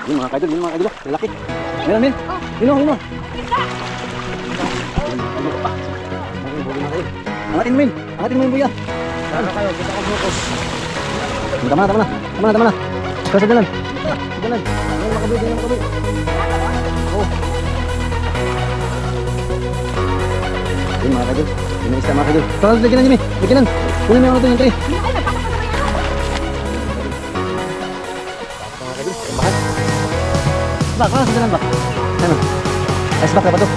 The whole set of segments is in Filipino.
Yun mga kaidol, lalaki. Meron, men. Yun o. Angatin mo yung buya. Sana kayo, kita ko focus. Tama na. Sa dalan. Ayun, makabuhi. Oh. Yun mga kaidol. Yun ang isa mga kaidol. Tara, lagyan na, Jimmy. Kunin mo yung ano yung tray. Ba, sa dalan ba? Ano? Ice pack na ba ito?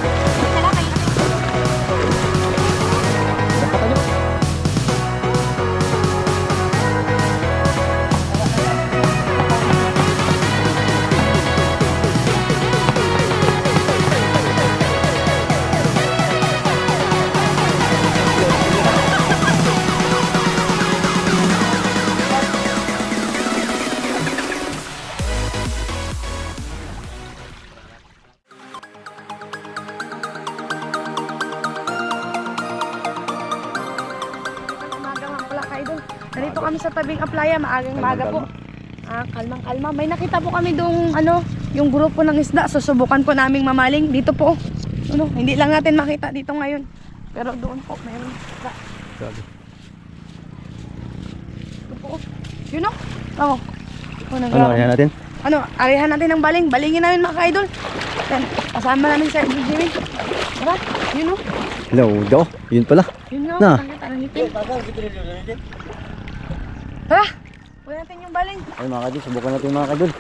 Narito kami sa tabing aplaya, maagang maga po. Kalmang-kalma. May nakita po kami dong yung grupo ng isda. Susubukan po naming mamaling dito po. Hindi lang natin makita dito ngayon. Pero doon po mayroon isda. Ito po. Yun o. Arihan natin? Arihan natin ng baling. Balingin namin mga ka-idol. Yan. Kasama namin sa Jimmy. Tara, yun o. Hello, daw. Yun pala. Yun o. Na. Tara, huwag natin yung baling. Ay mga kaidol, subukan natin mga kaidol.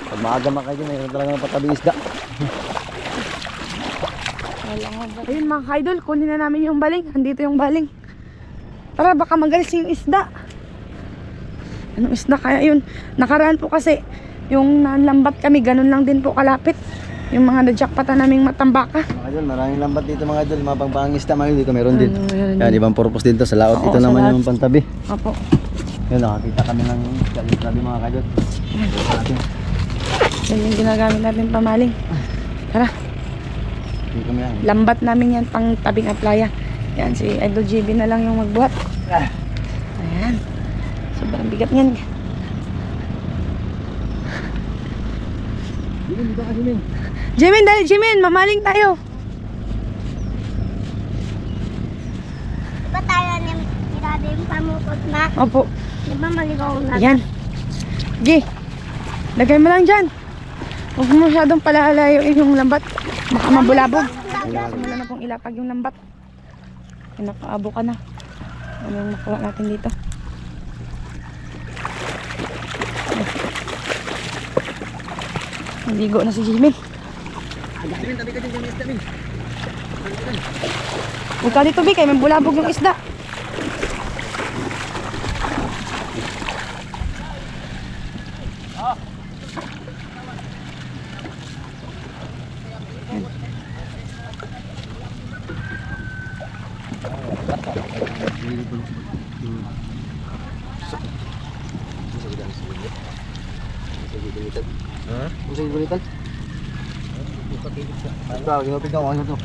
Pag maaga mga kaidol, mayroon talaga ng patabi isda. Ayun mga kaidol, kunin na namin yung baling. Andito yung baling. Tara, baka magalis yung isda. Anong isda kaya yun? Nakaraan po kasi yung nalambat kami, ganun lang din po kalapit. Yung mga najakpatan naming matambaka. Mga kaidol, maraming lambat dito mga kaidol. Mga pangpangang isda mga kaidol dito, meron din. Meron Yan, din. ibang purpose din to. Sa laot, Oo, ito sa naman laot. yung pantabi. Opo. Yun, nakakita kami ng isda yung tabi mga kaidol. Yan yung ginagamit natin pamaling. Tara, Hindi kami yan. lambat namin yan pang tabing aplaya. Yan, si Idol GB na lang yung magbuhat. Ayan. Sobrang bigat niyan. Dito ka, Jimin. Jimin, dali Jimin, mamaling tayo. Ba tayo ni grabe yung pamukot na? Opo. Di ba maligaw na? Ayan. Gi, lagay mo lang dyan. Huwag mo masyadong palalayoin yung lambat. Baka mabulabog. Wala na pong ilapag yung lambat. Nakaabo ka na. Ano yung makuha natin dito? Naligo na si Jimin. Jimin, tabi ka dyan yung isda, Min. Huwag ka dito, Bi, kaya may bulabog yung isda. Kung sa'yo gulitan? Ito, ginupig ako. Ano to?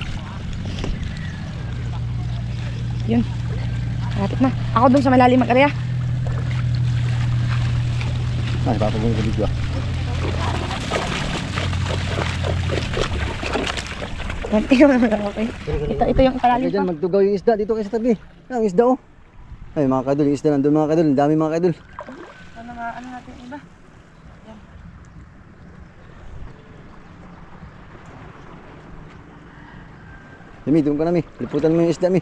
Yun. Malapit na. Ako dun sa malalim mag-area. Ay, papagulo ko dito. Ikaw na lang, okay? Ito yung kalalim Dyan, pa. magtugaw yung isda. Dito kayo sa tabi. Ang isda, oh. Ay, mga kadol, yung isda nandun mga kadol. Ang dami mga kadol. Ano natin iba? Yan. Dami, doon ka na, Mi. Liputan mo yung isda, Mi.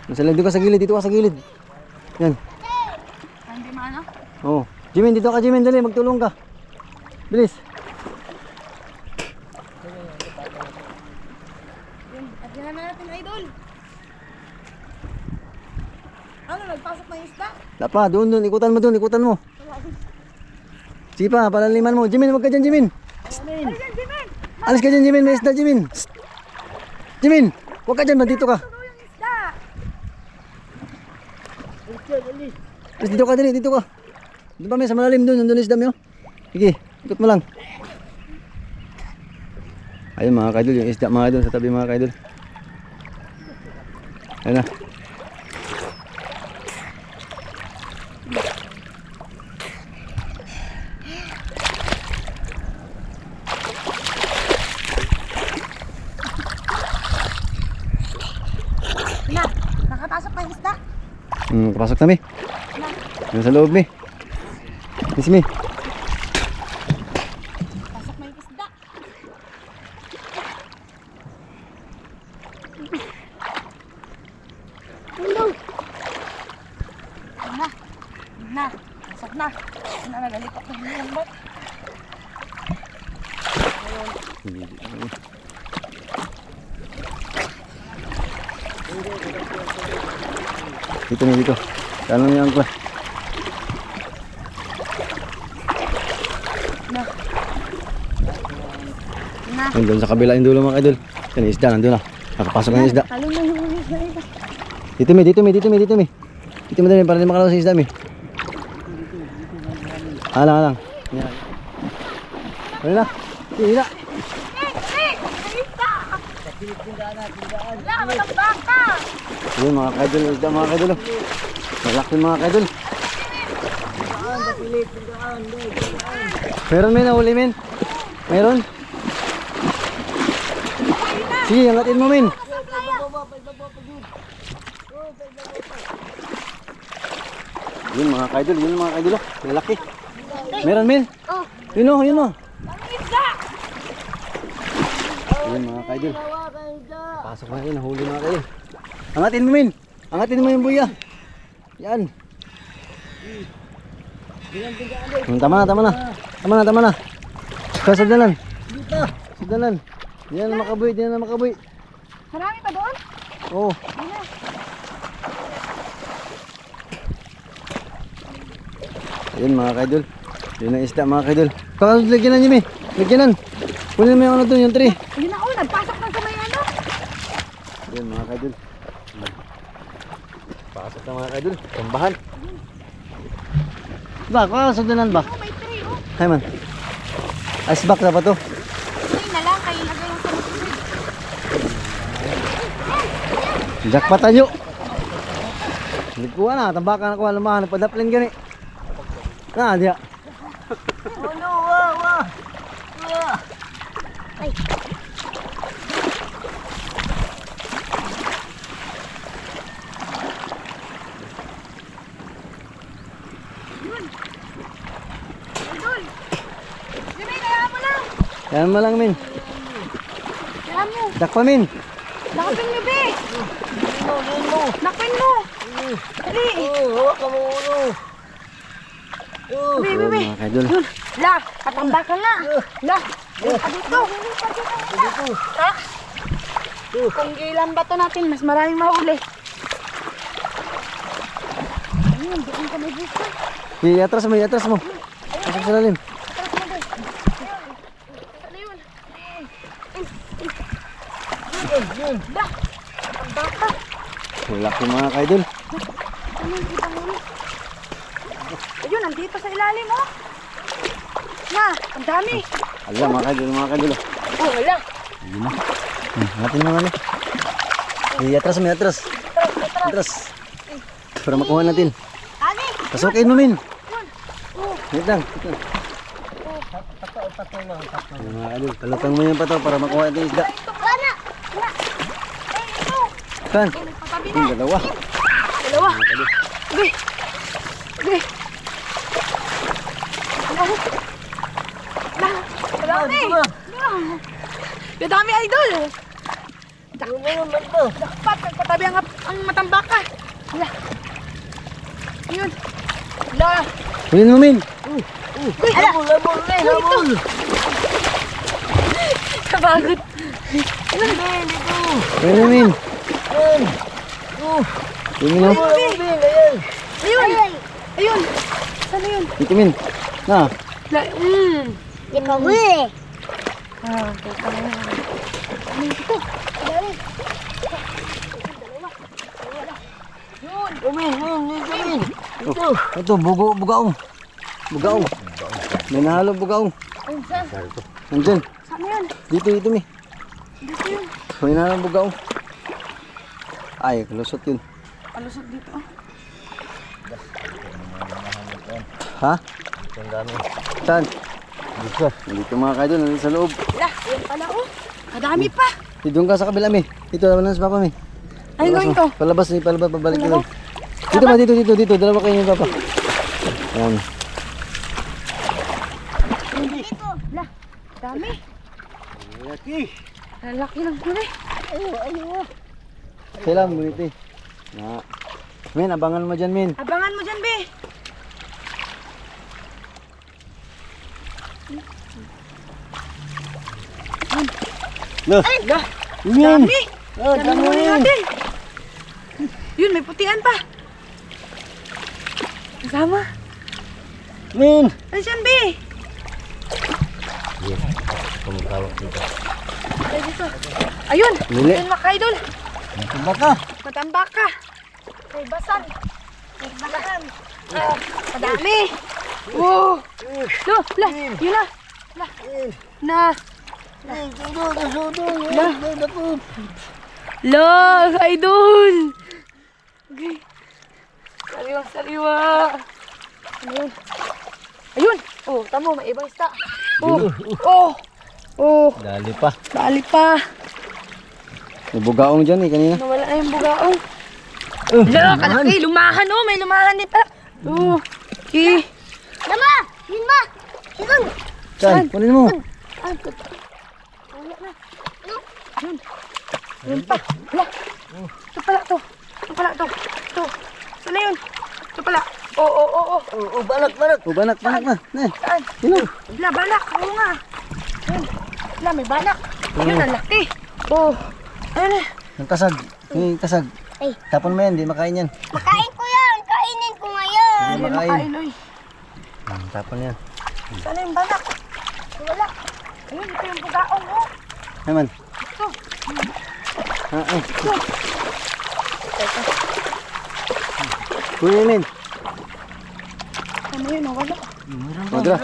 Doon ka sa gilid. Dito ka sa gilid. Yan. Hindi maano? Oo. Jimin, dito ka, Jimin. Dali, magtulong ka. Bilis. Yun. At yan na natin, idol. Ano, nagpasok na yung isda? Lapa, doon. Ikutan mo. Sige pa, palaliman mo. Jimin, huwag ka dyan, Jimin. Ayun, Jimin! Alis ka dyan, Jimin. May isda, Jimin. Jimin, huwag ka dyan. Dito ka. Tulo yung isda! Alis, dito ka, dito ka. Doon pa, may sa malalim doon. Nandun isda, Mi, oh. Sige, ikot mo lang. Ayun mga kaidol, yung isda mga kaidol sa tabi mga kaidol. Ayun na. Kapasok na mi. Yan sa loob mi. Yes mi. Pasok na yung isda. Na. Pasok na. Nagalipat na yung bot. Dito mi dito. Tanong niyo angkla. Na. Doon sa kabila yung dulo mga idol. Yan isda nandun na. Nakapasok na yung isda. Talong na yung isda ito. Dito mi. Dito mi dali para di makalaw sa isda mi. Alang. Yan. Ano na? Sige na. Wala, matambaka! Yun mga kaidol, isda mga kaidol. Malaki mga kaidol. Meron men, nahuli men. Meron. Sige, angatin mo men. Yun mga kaidol, yun mga kaidol. Malaki. Meron men. Yun o. Ang isda! Yun mga kaidol. Pasok na yun, nahuli mga kaidol. Angatin mo men. Angatin mo yung buya. Yan. Tama na. Sagdalan. Diyan na makaboy. Marami pa doon? Oo. Ayun mga kaidol. Yun ang isda mga kaidol. Kakasunod lagyanan niyo, lagyanan. Kunin mo yung ano doon, yung tree. Yun ako, nagpasok na sa may ano. Ayun mga kaidol. Pasok na mga kaidol. Tambahan. Ba, kakasundanan ba? Oh, may tray oh. Hay man. Iceback na ba to? Tray na lang, kayo lagay lang sa musunod. Jackpot nyo. Nagkuha na, tambakan na kuha lumahan. Padaplin gani. Na, diya. Oh no, wow. Ay. Idol! Jimmy, kaya mo lang! Yan mo lang, min. Kaya mo! Dakpa, min. Nakapin mo, be! Nakapin mo! Dali! Hawak ka mo ulo. Be! Ayun mga kaidol. La! Katamba ka nga! La! Dito! Ha? Kung ilan ba to natin, mas maraming mahuli. Ayun, doon ka may gusto. Iatras mo. Pasok sa lalim. Ano yun? Yun! La! Katamba ka! Laki mga kaidol. Ano yung kita mo? Ayun, nandito sa ilalim, oh! Na! Ang dami! Ala mga kaidol. Oh, wala! Ayun na. Natin mo ano. Iatras mo. Atras. Para makuha natin. Dami! Pasukin mo, min. Oh! Wait lang. Ayun mga kaidol. Palutang mo yung pato para makuha natin isda. Wala! Wala! Ay, ito! Kan? Patabi na! Yung dalawa. Dalawa! Ubi! Ubi! Dami! Dami, idol! Dakpat! Nagpatabi ang matambaka! Wala! Ayun! Wala! Kunin mo, min. Uy! Habol! Kabagod! Kunin mo, min. Kunin mo. Ayun! Ayun! Saan na yun? Dito, min. Na. Di pa huli. Ah, teka na yun. Ano yung ito? Dali! Oh, ito, bugaong. May nahalong bugaong. Ayun, saan? Nandyan. Saan na yun? Dito, mi. Dito yun. May nahalong bugaong. Ay, kalusot yun. Palusot dito. Ha? Ang dami. Saan? Dito mga kaidol, nandito sa loob. Wala, yun pala oh. Madami pa. Doon ka sa kabila, mi. Dito, naman sa papa, mi. Ay, gawin ko. Palabas, pabalik ka doon. Dito ba? Dito. Dalawa kayo ni Papa. Ayan. Dito. Lah, dami. Laki. Lalaki ng huli. Kailan mo nito eh. Na. Min, abangan mo dyan, Min. Abangan mo dyan, be. Loh. Lah, Min. dami. Dami huli natin. Yun, may putian pa. Kasama. Min. Ano dyan, be? Kumutawag dito. Ay, dito. Ayun. Huli. Ayun, mga idol. Baka. Matambaka. May basan. May basan. Ah, madami. Oh. Lo, la, yun na. La. Na. La, idol. Okay. Sariwa. Ayun. Ayun. Oh, tamo, may ibang isda. Oh. Oh. Oh. Dali pa. Dali pa. May bugaong dyan eh kanina. Nawala na yung bugaong. Lalo, kalaki. Lumahan, oh. May lumahan din pala. Oh. Okay. Lama! Yun ma! Yun! Saan? Kunin mo. Ah, wala na. Yun. Yun pa. Wala. Ito pala to. Ito pala to. Ito. Saan na yun? Ito pala. Oo. Banak na. Ne. Saan? Sino? Wala, banak. Oo nga. Yun. Wala, may banak. Yun, ang laki. Oh. Ayun na. Ang kasag. Yung kasag. Ay. Tapon mo yan, di makain yan. Makain ko yan! Kainin ko ngayon! Hindi Hindi makain. makain, oy. Tapon yan. Saan na yung banak? Wala. Ayun, ito yung bugaong, oh. Naman. Ito. Ay. Kunin Min. Ano yun, nawala. Madra.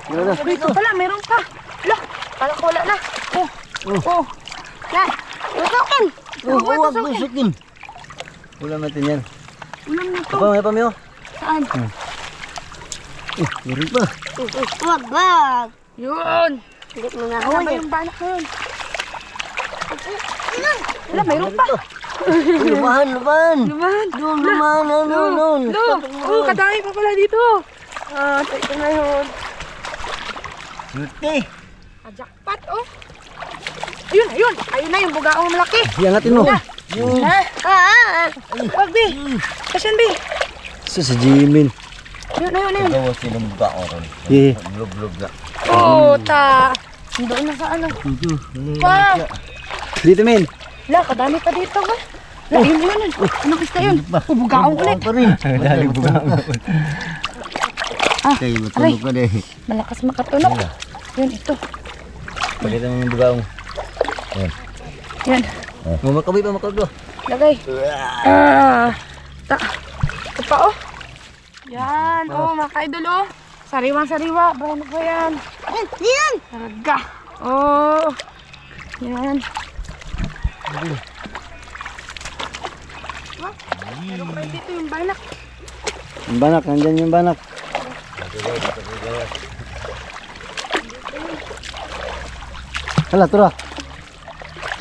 Madra. Dito pala, meron pa. Wala. Kala ko wala na. Oh. Oh. Na! Tutukin! Huwag busukin. Ulam natin yan. Ulam na to. Apa, may pamiyo? Saan? Meron pa. Wag! Yun. Hindi mo na Ano ba huli. yung banak na yun? Wala, mayroon pa. Lumahan. Lumahan. Lumahan. Lo. Oh, kadami pa pala dito. Ah, take ko na yun. Luti. Ah, jackpot, oh. Ayun. Ayun na yung bugaong malaki. Iangatin mo. Ha? Wag, Bi. Kasyan, Bi. Sa Jimin. Ayun. Gawa silang baon ron. Eh. Blub na. Oh, ta. Doon na sa ano. Pa. Dito Min. Wala, kadami pa dito, ba? Wala, yun. Ano kista yun? Oh, bugaong ulit. Dali bugaong. Ah, Kayo aray. matulog ka deh. Malakas makatunog. Yun, ito. Pakita mo yung bugaong. Yan. Makabi pa makaglo. Lagay. Ah. Ito pa, oh. Yan. Oh, mga ka-idol, oh. Sariwang-sariwa. Ano ba yan? Yan! Talaga. Oh. Yan. Meron pa dito yung banak. Yung banak, nandyan yung banak. Hala, tura.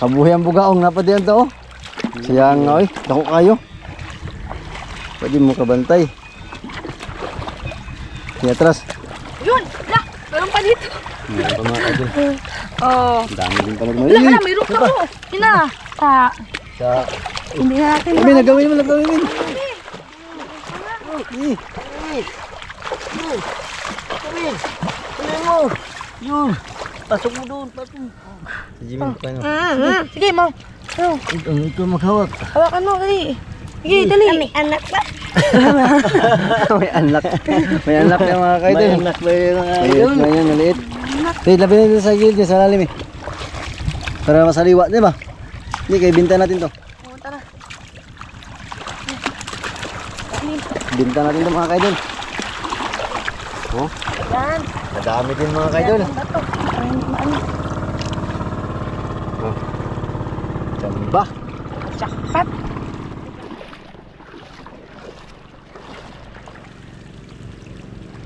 Kabuhay ang bugaong napadiyan to, oh. Sayang nga, oy. Dako kayo. Pwede mo kabantay. Sige, atras. Yun. Wala. Meron pa dito. Meron pa mga kaidol. Oh. Ang dami din pala. Wala, mayroon pa, oh. Hina. Sa... Hindi na natin Kami, nagawin mo. Yun. Pasok mo doon. Pasok. Si Jimmy, paano? Sige, ma. Oh. Ito maghawak. Hawakan mo, dali. Sige, dali. May anak pa. May anak. May anak na mga kaidol. May anak ba yung mga Maliit na yan, maliit. Sige, labi natin sa gilid, sa lalim eh. Para masaliwa, di ba? Hindi, kaya binta natin to. Oh, tara. Binta natin to mga kaidol. Oh, Yan. madami din mga kaidol. Ang bato. Ano? Jamba. Jackpot.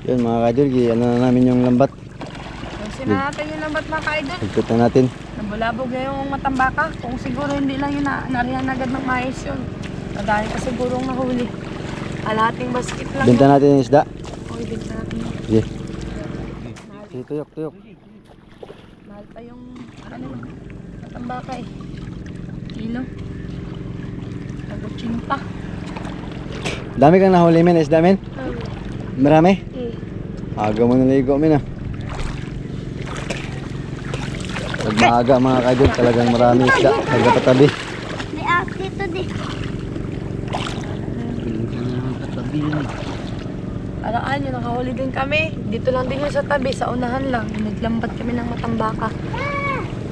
Yun mga kaidol, ano na namin yung lambat. Ayusin na natin yung lambat, mga ka-idol. Higpit na natin. Nabulabog na yung matambaka. Kung siguro hindi lang yun narihan agad ng mais yun. Madami pa sigurong nahuli. Kalahating basket lang. Benta natin yung isda. Okay, benta natin. Sige. Sige, tuyok, tuyok. Mahal pa yung, ano, matambaka eh. Kilo. Nagutsin pa. Dami kang nahuli, men. Isda, men. Marami. Aga mo naligo, men, ah. Pag maaga, mga kaidol, talagang marami isda. Nagkapatabi. May app dito di. Alaan yun, nakahuli din kami. Dito lang din yun sa tabi, sa unahan lang. Naglambat kami ng matambaka.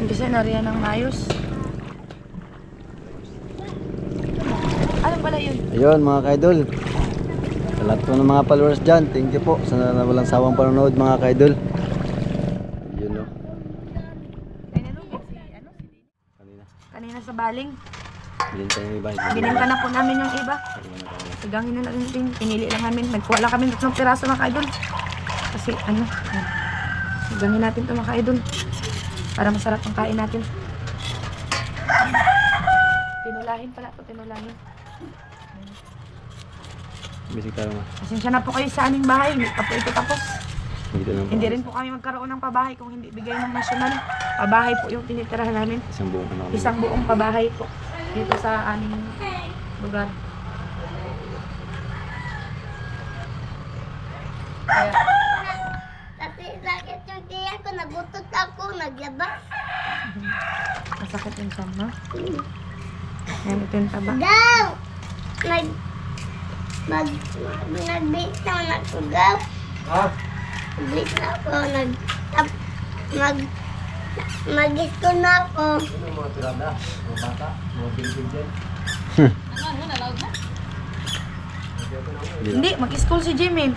Kasi nariyan ng mayos. Ano pala yun? Ayun, mga kaidol. Sa lahat po ng mga followers dyan, thank you po. Sa walang sawang panonood, mga kaidol. Yun, no. Kanina sa baling. Binintay yung iba. Bininta na po namin yung iba. Sagangin na natin. Pinili lang namin. Nagkuha lang kami ng piraso mga kaidol. Kasi ano, sagangin natin ito mga kaidol. Para masarap ang kain natin. Tinulahin pala ito, tinulahin. Bisig tayo, ma. Pasensya na po kayo sa aming bahay. Hindi pa po ito tapos. Dito lang po. Hindi rin po kami magkaroon ng pabahay kung hindi bigay ng nasyonal. Pabahay po yung tinitirahan namin. Isang buong ano. Isang buong pabahay po dito sa aming lugar. Kaya, Kasi sakit yung tiyan ko, nagutot ako, naglabas. masakit yung tiyan mo. Yan, ito yung taba. Gaw! Nag-beat naman ako, gaw. Beat na ako, mag-school na ako. Mga tirada, mga bata, mga bilbil dyan. Hindi, mag-school si Jimin.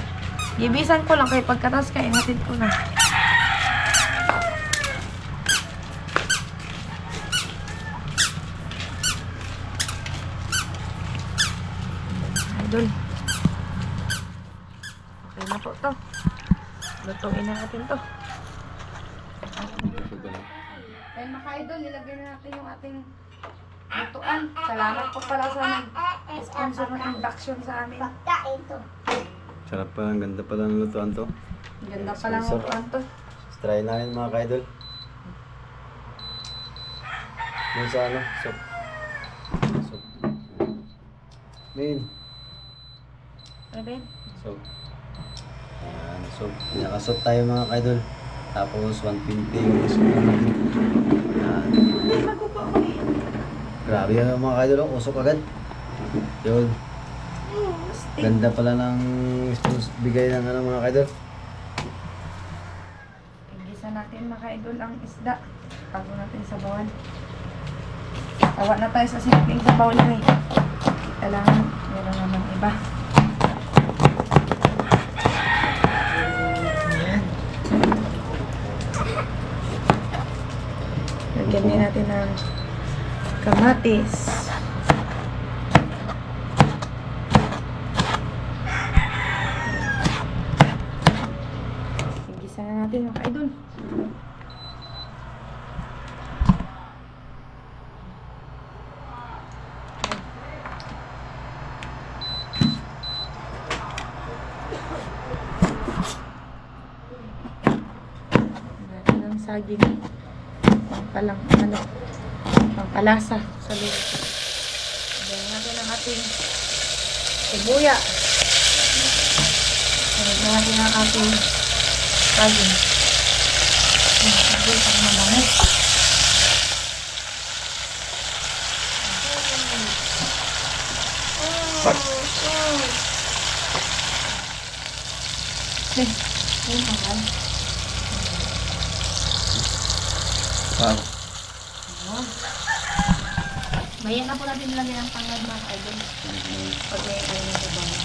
Gibisan ko lang kay pagkatas ka, inatid ko na. Idol. Okay na po to. Lutuin na natin to. Ayun mga idol, nilagay na natin yung ating lutuan. Salamat po pala sa nag-sponsor ng induction sa amin. Pagkain to. Sarap pa, ang ganda pala ng lutuan to. Ganda pa lang ang lutuan to. Try namin mga kaidol. Yung sa ano, soup. Soup. Main. Ano ba yun? Soup. Ayan, soup. Pinaka-soup tayo mga kaidol. Tapos 120 yung soup natin. Ayan. Grabe yan mga kaidol, oh. Usok agad. Yun. Ganda pala ng bigay ng ano mga kaidol. Igisa natin mga kaidol ang isda. Bago natin sabawan. Tawa na tayo sa simpleng sabaw lang eh. Kailangan meron naman iba. Lagyan din natin ng kamatis. Igisa na natin mga kaidol. Ng saging palang ano pangpalasa sa luto. Lagyan natin ang ating sibuya. Lagyan natin ang ating saging. Saging pang mabango. Ayun ang Wow. Maya na po natin nilagyan ng pangad mga kaidol. Pag may ano na sa bahay.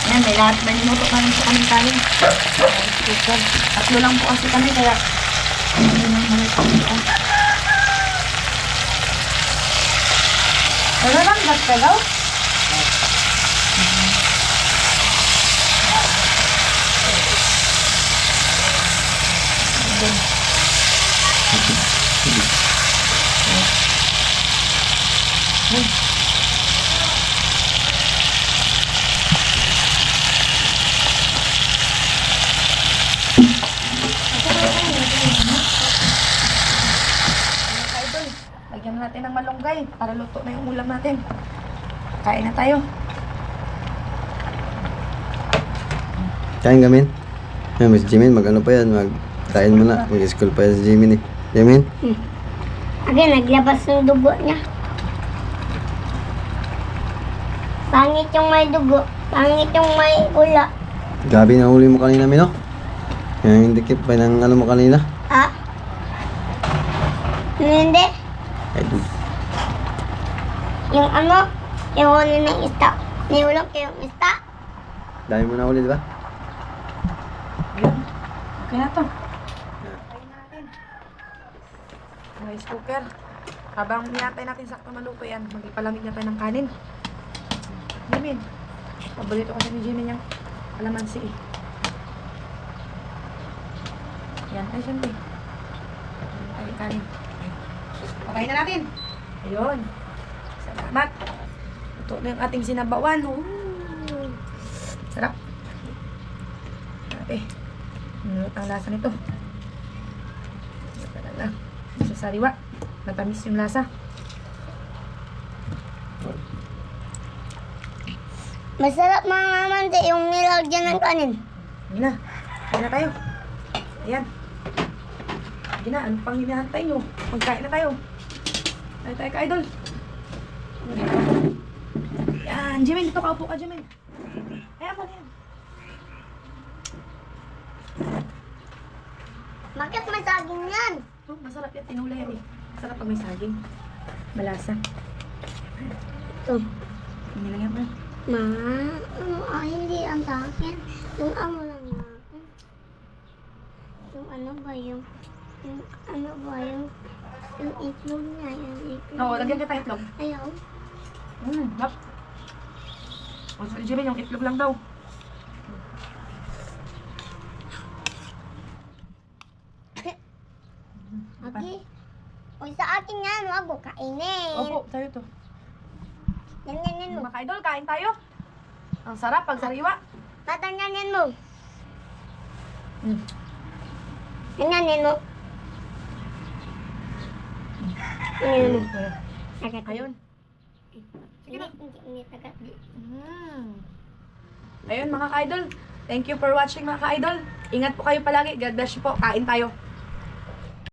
Ayan, may lahat. May minuto kami sa kaming kanin. Tatlo lang po kasi kami kaya hindi na naman ito. Wala lang, gat ka daw? natin ng malunggay para luto na yung ulam natin. Kain na tayo. Kain gamin. Ay, Miss Jimin, mag-ano pa yan, mag-kain mo na. Mag-school pa yan si Jimin eh. Jimin? Again, naglabas ng dugo niya. Pangit yung may dugo. Pangit yung may ula. Gabi na huli mo kanina, Mino. Yung dikit pa ng ano mo kanina. Ah? Hindi. Ay, Yung ano? Yung huli ng ista. Nihulog ko yung ista. dami mo na huli, di ba? Yun. Okay na to. Kain na natin. Rice cooker. Habang hinatay natin sakto maluto yan, magpalamig na tayo ng kanin. Jimin. Paborito kasi ni Jimin yung kalamansi eh. Yan. Ay, siyempre. Ay, kanin. Pakain na natin. Ayun. Salamat. Ito na yung ating sinabawan. Ooh. Sarap. Grabe. Nulot ang lasa nito. Ito na. Sa sariwa. Matamis yung lasa. Masarap mga mamante yung nilagyan ng kanin. Hindi na. Kain na tayo. Ayan. Hindi na. Ano pang hinahantay nyo? Magkain na tayo. Tayo tayo ka-idol. Yan. Jimin, dito ka. Upo ka, Jimin. Ayan mo na yan. Bakit may saging yan? Oh, masarap yan. Tinula yan eh. Masarap pag may saging. Malasa. Ito. Hindi lang yan pa. Ma, hindi ang akin. Yung ano lang natin. Yung ano ba yung ano ba yung itlog niya, yung itlog. Oo, lagyan kita itlog. Ayaw. Hap. O, sa Jimin, yung itlog lang daw. Okay. O sa akin yan, wag mo kainin. Opo, tayo to. Ganyanin mo. Mga ka-idol, kain tayo. Ang sarap pag sariwa. Patanyanin mo. Mm. Ganyanin mo. Ganyanin mo. Ayun. Sige na. Hindi tagat. Ayun mga ka-idol. Thank you for watching mga ka-idol. Ingat po kayo palagi. God bless you po. Kain tayo.